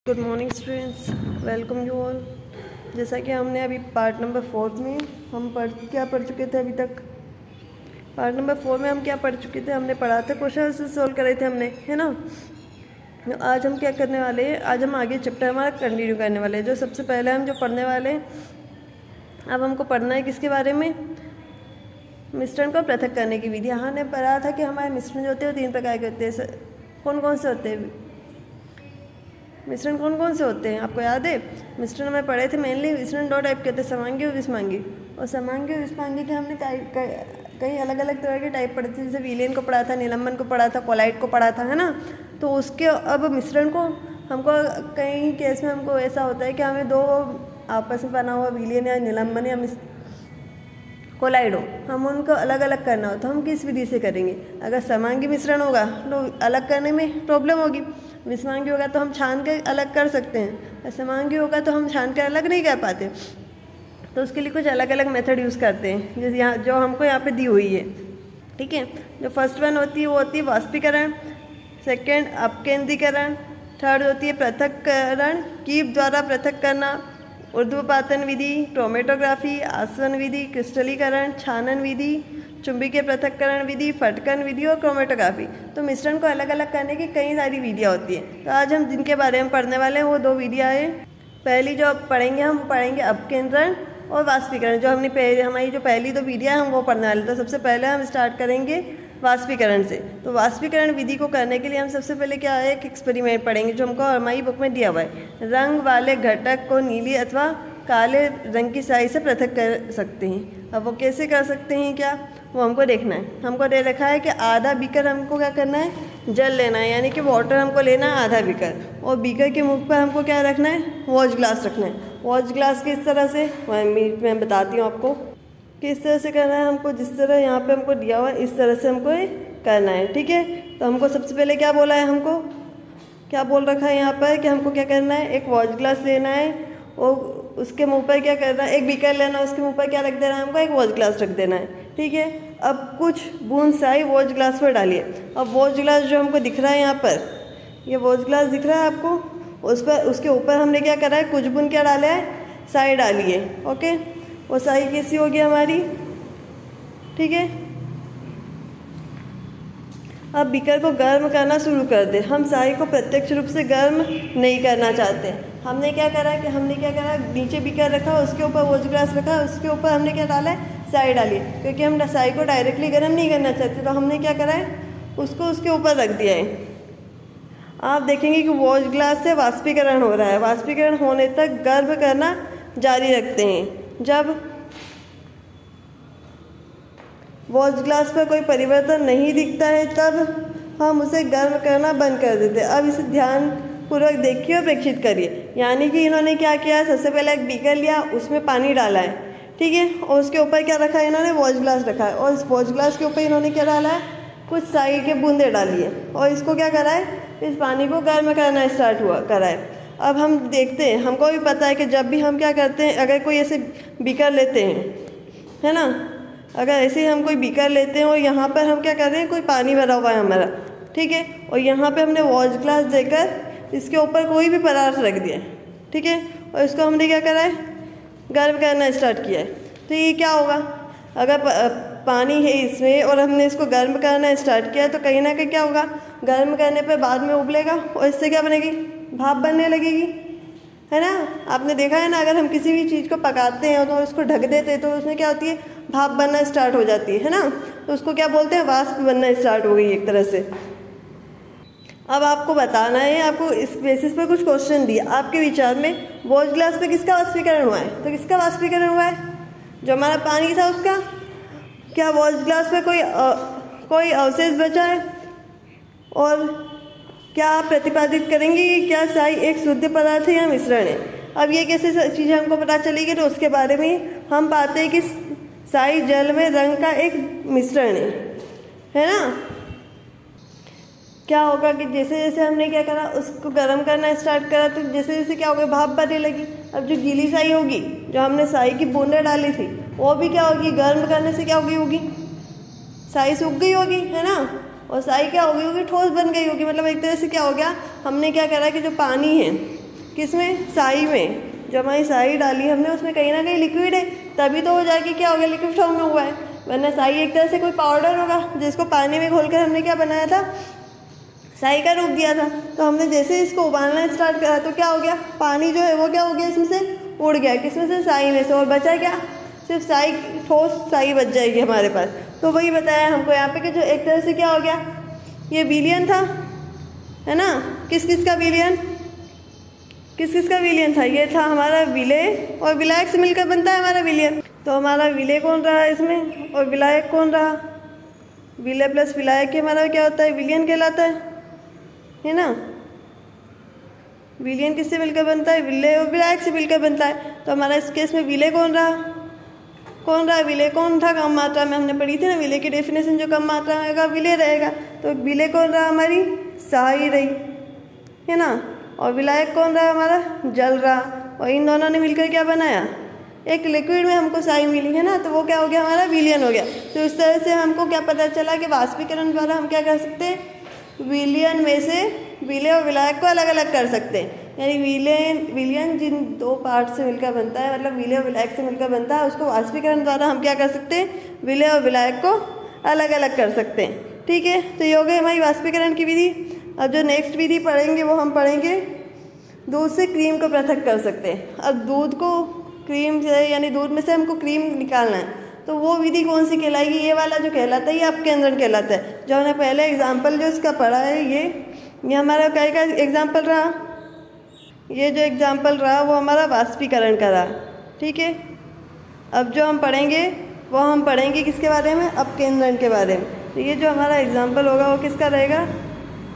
Good morning students, welcome you all. जैसा कि हमने अभी पार्ट नंबर 4 में हम क्या पढ़ चुके थे अभी तक। पार्ट नंबर 4 में हम क्या पढ़ चुके थे, हमने पढ़ा था क्वेश्चन से सोल्व करे थे हमने, है ना। आज हम क्या करने वाले हैं, आज हम आगे चैप्टर हमारा कंटिन्यू करने वाले हैं। जो सबसे पहले हम जो पढ़ने वाले हैं, अब हमको पढ़ना है किसके बारे में, मिश्रण को पृथक करने की विधि। हमने पढ़ा था कि हमारे मिश्रण जो होते हैं वो 3 प्रकार के होते हैं। कौन कौन से होते हैं मिश्रण, कौन कौन से होते हैं आपको याद है? मिश्रण हमें पढ़े थे मेनली मिश्रण 2 टाइप के होते हैं, समांगी और विषमांगी। और समांगी और विषमांगी के हमने कई अलग अलग तरह के टाइप पढ़े थे। जैसे विलयन को पढ़ा था, निलंबन को पढ़ा था, कोलाइट को पढ़ा था, है ना। तो उसके अब मिश्रण को हमको कई केस में हमको ऐसा होता है कि हमें 2 आपस में बना हुआ विलयन या निलंबन या कोलाइड हो, हम उनको अलग अलग करना हो तो हम किस विधि से करेंगे। अगर समांगी मिश्रण होगा तो अलग करने में प्रॉब्लम होगी, विषमांगी होगा तो हम छान कर अलग कर सकते हैं, और समांगी होगा तो हम छान कर अलग नहीं कर पाते। तो उसके लिए कुछ अलग अलग मेथड यूज़ करते हैं, जैसे यहाँ जो हमको यहाँ पे दी हुई है, ठीक है। जो फर्स्ट वन होती है वो होती है वाष्पीकरण, सेकेंड अपकेंद्रीकरण, थर्ड होती है पृथक्करण, कीप द्वारा पृथक करना, ऊर्ध्वपातन विधि, क्रोमेटोग्राफी, आसवन विधि, क्रिस्टलीकरण, छानन विधि, चुंबकीय पृथक्करण विधि, फटकन विधि और क्रोमेटोग्राफी। तो मिश्रण को अलग अलग करने की कई सारी विधियाँ होती हैं। तो आज हम जिनके बारे में पढ़ने वाले हैं वो 2 विधियाँ हैं। पहली जो पढ़ेंगे हम पढ़ेंगे अपकेंद्रण और वाष्पीकरण। जो हमने हमारी जो पहली 2 विधियाँ हम वो पढ़ने वाले। तो सबसे पहले हम स्टार्ट करेंगे वाष्पीकरण से। तो वाष्पीकरण विधि को करने के लिए हम सबसे पहले क्या है, एक एक्सपेरिमेंट पढ़ेंगे जो हमको हमारी बुक में दिया हुआ है। रंग वाले घटक को नीली अथवा काले रंग की स्याही से पृथक कर सकते हैं। अब वो कैसे कर सकते हैं, क्या वो हमको देखना है। हमको दे रखा है कि आधा बीकर हमको क्या करना है, जल लेना है, यानी कि वाटर हमको लेना है आधा बीकर, और बीकर के मुख पर हमको क्या रखना है, वॉच ग्लास रखना है। वॉच ग्लास किस तरह से मैं बताती हूँ आपको किस तरह से करना है। हमको जिस तरह यहाँ पे हमको दिया हुआ है इस तरह से हमको करना है, ठीक है। तो हमको सबसे पहले क्या बोला है, हमको क्या बोल रखा है यहाँ पर कि हमको क्या करना है, एक वॉच ग्लास लेना है और उसके मुंह पर क्या करना है, एक बीकर लेना है, उसके मुंह पर क्या रख देना है, हमको एक वॉच ग्लास रख देना है, ठीक है। अब कुछ बूंद स्याही वॉच ग्लास पर डालिए। अब वॉच ग्लास जो हमको दिख रहा है यहाँ पर, ये वॉच ग्लास दिख रहा है आपको, उस पर उसके ऊपर हमने क्या करा है, कुछ बूंद क्या डाला है, स्याही डाली है, ओके। वो स्याही कैसी होगी हमारी, ठीक है। अब बीकर को गर्म करना शुरू कर दे। हम स्याही को प्रत्यक्ष रूप से गर्म नहीं करना चाहते। हमने क्या करा नीचे बीकर रखा, उसके ऊपर वॉच ग्लास रखा, उसके ऊपर हमने क्या डाला है, स्याही डाली, क्योंकि हम स्याही को डायरेक्टली गर्म नहीं करना चाहते। तो हमने क्या करा है, उसको उसके ऊपर रख दिया है। आप देखेंगे कि वॉच ग्लास से वाष्पीकरण हो रहा है। वाष्पीकरण होने तक गर्म करना जारी रखते हैं। जब वॉच ग्लास पर कोई परिवर्तन नहीं दिखता है तब हम उसे गर्म करना बंद कर देते हैं। अब इसे ध्यानपूर्वक देखिए और प्रेक्षित करिए। यानी कि इन्होंने क्या किया, सबसे पहले एक बीकर लिया, उसमें पानी डाला है, ठीक है, और उसके ऊपर क्या रखा है, इन्होंने वॉच ग्लास रखा है, और इस वॉच ग्लास के ऊपर इन्होंने क्या डाला है, कुछ स्याही के बूंदे डाली है, और इसको क्या करा है, इस पानी को गर्म करना स्टार्ट करा है। अब हम देखते हैं, हमको भी पता है कि जब भी हम क्या करते हैं, अगर कोई ऐसे बीकर लेते हैं, है ना, अगर ऐसे हम कोई बीकर लेते हैं और यहाँ पर हम क्या कर रहे हैं, कोई पानी भरा हुआ है हमारा, ठीक है, और यहाँ पे हमने वॉच ग्लास देकर इसके ऊपर कोई भी पदार्थ रख दिया, ठीक है, और इसको हमने क्या करा है, गर्म करना स्टार्ट किया है। तो ये क्या होगा, अगर पानी है इसमें और हमने इसको गर्म करना स्टार्ट किया तो कहीं ना कहीं क्या होगा, गर्म करने पर बाद में उबलेगा और इससे क्या बनेगी, भाप बनने लगेगी, है ना। आपने देखा है ना, अगर हम किसी भी चीज़ को पकाते हैं तो उसको ढक देते हैं तो उसमें क्या होती है, भाप बनना स्टार्ट हो जाती है ना। तो उसको क्या बोलते हैं, वाष्प बनना स्टार्ट हो गई एक तरह से। अब आपको बताना है, आपको इस बेसिस पर कुछ क्वेश्चन दिए, आपके विचार में वॉच ग्लास पे किसका वाष्पीकरण हुआ है, तो किसका वाष्पीकरण हुआ है, जो हमारा पानी था उसका। क्या वॉच ग्लास पे कोई अवशेष बचा है, और क्या आप प्रतिपादित करेंगे कि क्या स्याही एक शुद्ध पदार्थ है या मिश्रण है। अब ये कैसे चीज़ें हमको पता चलेगी, तो उसके बारे में हम पाते हैं कि स्याही जल में रंग का एक मिश्रण है ना। क्या होगा कि जैसे जैसे हमने क्या करा, उसको गर्म करना स्टार्ट करा, तो जैसे जैसे क्या होगा, भाप बनने लगी। अब जो गीली स्याही होगी, जो हमने स्याही की बूंदें डाली थी, वो भी क्या होगी, गर्म करने से क्या होगी, स्याही सूख गई होगी, है ना। और स्याही क्या होगी, ठोस बन गई होगी। मतलब एक तरह से क्या हो गया, हमने क्या करा कि जो पानी है किसमें, साई में। जो हमारी साई डाली हमने उसमें कहीं ना कहीं लिक्विड है, तभी तो हो जाके क्या हो गया, लिक्विड फॉर्म में हुआ है। वरना साई एक तरह से कोई पाउडर होगा जिसको पानी में घोलकर हमने क्या बनाया था, साई का रूप दिया था। तो हमने जैसे इसको उबालना स्टार्ट करा तो क्या हो गया, पानी जो है वो क्या हो गया, इसमें से उड़ गया, किसमें से, साई में से, और बचा क्या, सिर्फ साई, ठोस साई बच जाएगी हमारे पास। तो वही बताया हमको यहाँ पे कि जो एक तरह से क्या हो गया, ये विलियन था, है ना। किस किस का विलियन, किस किस का विलियन था, ये था हमारा विलय, और विलायक से मिलकर बनता है हमारा विलियन। तो हमारा विलय कौन रहा इसमें, और विलायक कौन रहा, विलय प्लस विलायक के हमारा क्या होता है, विलियन कहलाता है ना। विलियन किससे मिलकर बनता है, विलय और विलायक से मिलकर बनता है। तो हमारा इस केस में विलय कौन रहा, विलय कौन था, कम मात्रा में, हमने पढ़ी थी ना विलय की डेफिनेशन, जो कम मात्रा में होगा विलय रहेगा। तो विलय कौन रहा, हमारी साई रही, है ना। और विलायक कौन रहा, हमारा जल रहा। और इन दोनों ने मिलकर क्या बनाया, एक लिक्विड में हमको साई मिली, है ना। तो वो क्या हो गया, हमारा विलियन हो गया। तो इस तरह से हमको क्या पता चला कि वाष्पीकरण द्वारा हम क्या कर सकते हैं, विलियन में से विलय और विलायक को अलग अलग कर सकते हैं। यानी विलियन जिन दो पार्ट से मिलकर बनता है, मतलब विलय और विलायक से मिलकर बनता है, उसको वाष्पीकरण द्वारा हम क्या कर सकते हैं, विलय और विलायक को अलग अलग कर सकते हैं। ठीक है, तो ये हो गई हमारी वाष्पीकरण की विधि। अब जो नेक्स्ट विधि पढ़ेंगे वो हम पढ़ेंगे दूध से क्रीम को पृथक कर सकते हैं। अब दूध को क्रीम से, यानी दूध में से हमको क्रीम निकालना है, तो वो विधि कौन सी कहलाएगी, ये वाला जो कहलाता है, ये अपकेंद्रण कहलाता है। जो हमने पहले एग्जाम्पल जो इसका पढ़ा है, ये हमारा क्या का एग्जाम्पल रहा, ये जो एग्जाम्पल रहा वो हमारा वाष्पीकरण का रहा। ठीक है, अब जो हम पढ़ेंगे वो हम पढ़ेंगे किसके बारे में, अपकेंद्रण के बारे में। तो ये जो हमारा एग्जाम्पल होगा वो किसका रहेगा,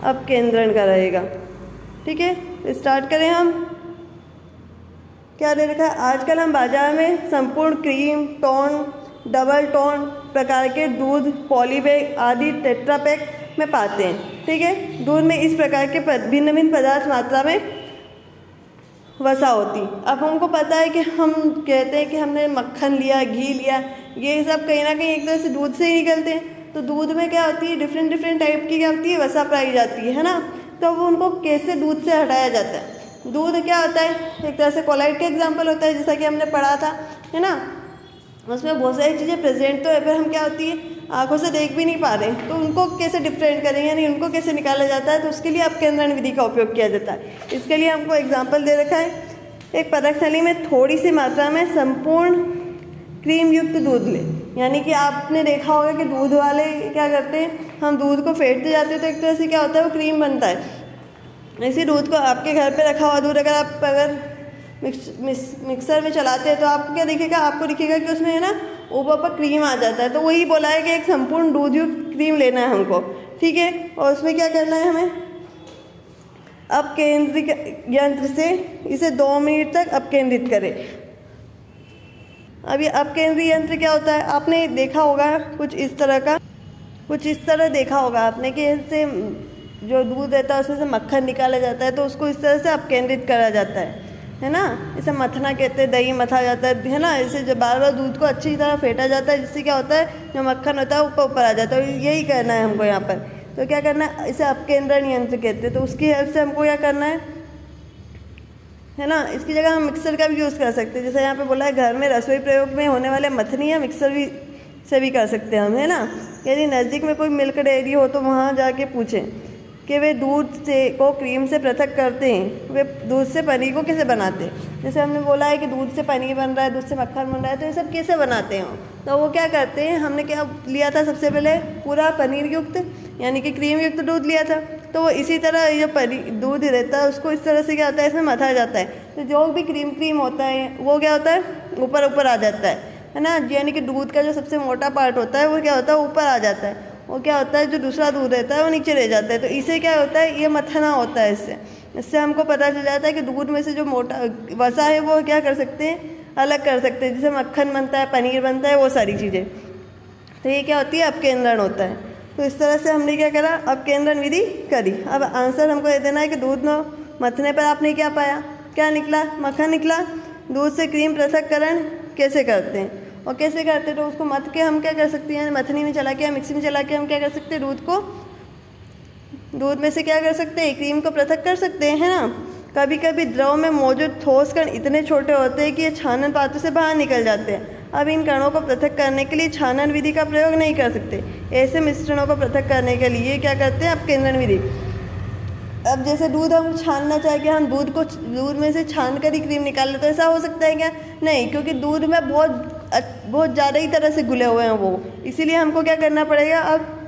अपकेंद्रण का रहेगा। ठीक है, स्टार्ट करें। हम क्या दे रखा है, आजकल हम बाजार में संपूर्ण क्रीम, टोन, डबल टोन प्रकार के दूध पॉलीबैग आदि टेट्रापैक में पाते हैं। ठीक है, दूध में इस प्रकार के भिन्न भिन्न पदार्थ मात्रा में वसा होती। अब हमको पता है कि हम कहते हैं कि हमने मक्खन लिया, घी लिया, ये सब कहीं ना कहीं एक तरह से दूध से ही निकलते हैं। तो दूध में क्या होती है, डिफरेंट डिफरेंट टाइप की क्या होती है, वसा पाई जाती है ना। तो वो उनको कैसे दूध से हटाया जाता है। दूध क्या होता है, एक तरह से कोलाइड का एग्जाम्पल होता है, जैसा कि हमने पढ़ा था, है ना। उसमें बहुत सारी चीज़ें प्रेजेंट तो है, पर हम क्या होती है आंखों से देख भी नहीं पा रहे, तो उनको कैसे डिफरेंट करें, यानी उनको कैसे निकाला जाता है। तो उसके लिए अपकेंद्रण विधि का उपयोग किया जाता है। इसके लिए हमको एग्जाम्पल दे रखा है, एक पदक थैली में थोड़ी सी मात्रा में संपूर्ण क्रीम युक्त दूध ले। यानी कि आपने देखा होगा कि दूध वाले क्या करते हैं, हम दूध को फेंटते जाते हैं तो एक तरह से क्या होता है, वो क्रीम बनता है। इसी दूध को आपके घर पे रखा हुआ दूध अगर मिक्सर में चलाते हैं तो आपको क्या दिखेगा, आपको दिखेगा कि उसमें है ना ऊपर पर क्रीम आ जाता है। तो वही बोला है कि एक संपूर्ण दूध युक्त क्रीम लेना है हमको। ठीक है, और उसमें क्या करना है, हमें अपकेंद्रित यंत्र से इसे 2 मिनट तक अपकेंद्रित करें। अब ये अपकेंद्रित यंत्र क्या होता है, आपने देखा होगा कुछ इस तरह देखा होगा आपने कि इससे जो दूध रहता है उसमें से मक्खन निकाला जाता है, तो उसको इस तरह से अपकेंद्रित करा जाता है ना। इसे मथना कहते हैं, दही मथा जाता है ना। इसे जब बार बार दूध को अच्छी तरह फेंटा जाता है, जिससे क्या होता है, जो मक्खन होता है ऊपर आ जाता है। यही करना है हमको यहाँ पर। तो क्या करना है, इसे अपकेंद्रण यंत्र कहते हैं। तो उसकी हेल्प से हमको क्या करना है ना। इसकी जगह हम मिक्सर का भी यूज़ कर सकते हैं। जैसे यहाँ पे बोला है, घर में रसोई प्रयोग में होने वाले मथनी या मिक्सर से भी कर सकते हैं हम, है ना। यदि नज़दीक में कोई मिल्क डेयरी हो तो वहाँ जाके पूछें कि वे दूध को क्रीम से पृथक करते हैं, वे दूध से पनीर को कैसे बनाते हैं। जैसे हमने बोला है कि दूध से पनीर बन रहा है, दूध से मक्खन बन रहा है, तो ये सब कैसे बनाते हैं। तो वो क्या करते हैं, हमने क्या लिया था सबसे पहले, पूरा पनीर युक्त यानी कि क्रीम युक्त दूध लिया था। तो वो इसी तरह ये दूध रहता है, उसको इस तरह से क्या होता है, इसमें मथा जाता है। तो जो भी क्रीम होता है वो क्या होता है, ऊपर आ जाता है ना। यानी कि दूध का जो सबसे मोटा पार्ट होता है वो क्या होता है, ऊपर आ जाता है। वो क्या होता है, जो दूसरा दूध रहता है वो नीचे रह जाता है। तो इसे क्या होता है, ये मथना होता है। इससे हमको पता चल जाता है कि दूध में से जो मोटा वसा है वो क्या कर सकते हैं, अलग कर सकते हैं। जैसे मक्खन बनता है, पनीर बनता है, वो सारी चीज़ें। तो ये क्या होती है, अपकेंद्रण होता है। तो इस तरह से हमने क्या करा, अपकेंद्रण विधि करी। अब आंसर हमको दे देना है कि दूध मथने पर आपने क्या पाया, क्या निकला, मक्खन निकला। दूध से क्रीम पृथक्करण कैसे करते हैं और कैसे करते हैं, तो उसको मथ के हम क्या कर सकते हैं, मथनी में चला के या मिक्सी में चला के हम क्या कर सकते हैं, दूध में से क्या कर सकते हैं, क्रीम को पृथक कर सकते हैं, है ना। कभी कभी द्रव में मौजूद ठोस कण इतने छोटे होते हैं कि ये छानन पात्र से बाहर निकल जाते हैं। अब इन कणों को पृथक करने के लिए छानन विधि का प्रयोग नहीं कर सकते। ऐसे मिश्रणों को पृथक करने के लिए क्या करते हैं, अपकेंद्रण विधि। अब जैसे दूध हम छानना चाहे कि हम दूध में से छान कर ही क्रीम निकाल लेते, तो ऐसा हो सकता है क्या? नहीं, क्योंकि दूध में बहुत ज़्यादा ही तरह से घुले हुए हैं वो, इसीलिए हमको क्या करना पड़ेगा, अब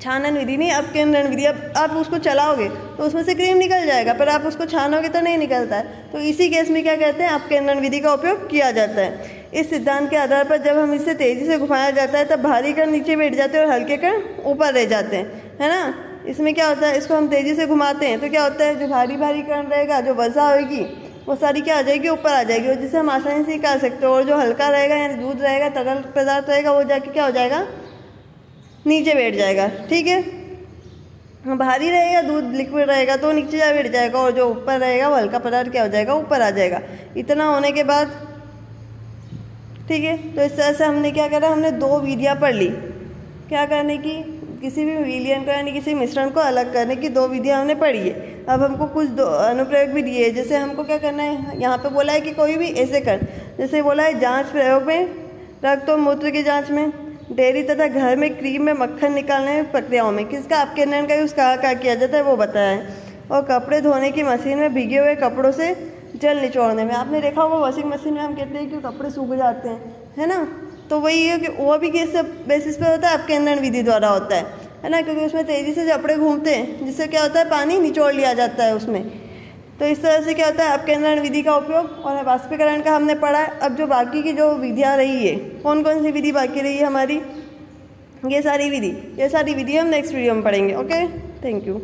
छानन विधि नहीं, अपकेंद्रण विधि। अब आप उसको चलाओगे तो उसमें से क्रीम निकल जाएगा, पर आप उसको छानोगे तो नहीं निकलता है। तो इसी केस में क्या कहते हैं, अपकेंद्रण विधि का उपयोग किया जाता है। इस सिद्धांत के आधार पर जब हम इसे तेज़ी से घुमाया जाता है तब भारी कण नीचे बैठ जाते हैं और हल्के कण ऊपर रह जाते हैं, है ना। इसमें क्या होता है, इसको हम तेज़ी से घुमाते हैं तो क्या होता है, जो भारी भारी कण रहेगा, जो वसा होगी वो सारी क्या आ जाएगी, ऊपर आ जाएगी, और जिसे हम आसानी से निकाल सकते हो। और जो हल्का रहेगा यानी दूध रहेगा, तरल पदार्थ रहेगा, वो जाके क्या हो जाएगा, नीचे बैठ जाएगा। ठीक है, भारी रहेगा दूध, लिक्विड रहेगा तो नीचे जा बैठ जाएगा, और जो ऊपर रहेगा वो हल्का पदार्थ क्या हो जाएगा, ऊपर आ जाएगा। इतना होने के बाद ठीक है, तो इस तरह से हमने क्या करा, हमने 2 विधियाँ पढ़ ली। क्या करने की, किसी भी विलयन को यानी किसी मिश्रण को अलग करने की 2 विधियाँ हमने पढ़ी है। अब हमको कुछ अनुप्रयोग भी दिए, जैसे हमको क्या करना है, यहाँ पे बोला है कि कोई भी ऐसे कर, जैसे बोला है जांच प्रयोग में, रक्त और मूत्र की जांच में, डेयरी तथा घर में क्रीम में मक्खन निकालने प्रक्रियाओं में किसका अपकेंद्रण का यूज़ कहाँ किया जाता है वो बताया है। और कपड़े धोने की मशीन में भीगे हुए कपड़ों से जल निचोड़ने में, आपने देखा होगा वॉशिंग मशीन में हम कहते हैं कि कपड़े सूख जाते हैं, है ना, तो वही है कि वो भी किस बेसिस पे होता है, अपकेंद्रण विधि द्वारा होता है ना, क्योंकि उसमें तेज़ी से कपड़े घूमते हैं जिससे क्या होता है, पानी निचोड़ लिया जाता है उसमें। तो इस तरह से क्या होता है, अपकेंद्रण विधि का उपयोग। और वाष्पीकरण का हमने पढ़ा है। अब जो बाकी की जो विधियाँ रही है, कौन कौन सी विधि बाकी रही है हमारी, ये सारी विधि हम नेक्स्ट वीडियो में पढ़ेंगे। Okay, thank you.